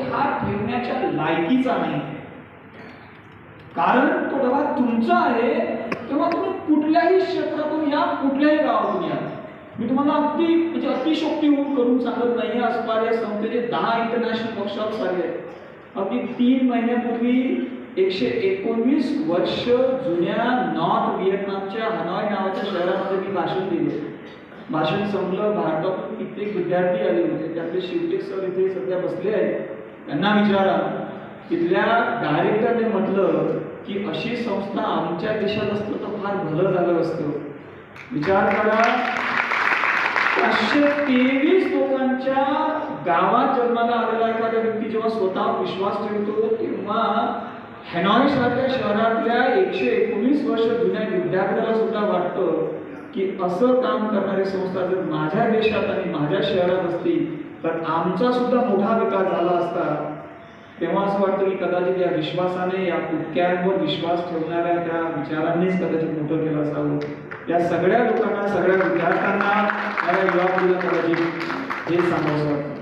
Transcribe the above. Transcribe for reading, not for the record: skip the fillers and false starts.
हा ठेवण्याच्या लायकीचा नाही, कारण तो डबा तुमचा आहे. तेव्हा तुम्ही कुठल्याही क्षेत्रातून या, कुठल्याही गावातून या. मी तुम्हाला अगदी म्हणजे अतिशोक्ती करून सांगत नाही. आसपास या संस्थेचे 10 इंटरनॅशनल वर्कशॉप्स आले. अगदी 3 महिन्यापूर्वी 119 वर्ष जुन्या नॉर्थ व्हिएतनामच्या हनॉय नावाच्या शहरामध्ये मी भाषण दिले. भाषण संपलं. भारतातून कित्येक विद्यार्थी आले होते. त्यातले शिवटेक सर इथे सध्या बसले आहेत. त्यांना विचारा, तिथल्या डायरेक्टरने म्हटलं की अशी संस्था आमच्या देशात असतं तर फार भलं झालं असतं. विचार करा, 523 लोकांच्या गावात जन्माला आलेला एखादा व्यक्ती जेव्हा स्वतः विश्वास ठेवतो, तेव्हा हॅनॉय सारख्या शहरातल्या 119 वर्ष जुन्या विद्यार्थ्याला सुद्धा वाटतं की असं काम करणारी संस्था जर माझ्या देशात आणि माझ्या शहरात असती तर आमचा सुद्धा मोठा विकास झाला असता. तेव्हा असं वाटतं की कदाचित या विश्वासाने, या कुटक्यांवर विश्वास ठेवणाऱ्या त्या विचारांनीच कदाचित मोठं केलं असावं. या सगळ्या लोकांना, सगळ्या विद्यार्थ्यांना, या युवा पिढीला कदाचित हे सांगावं.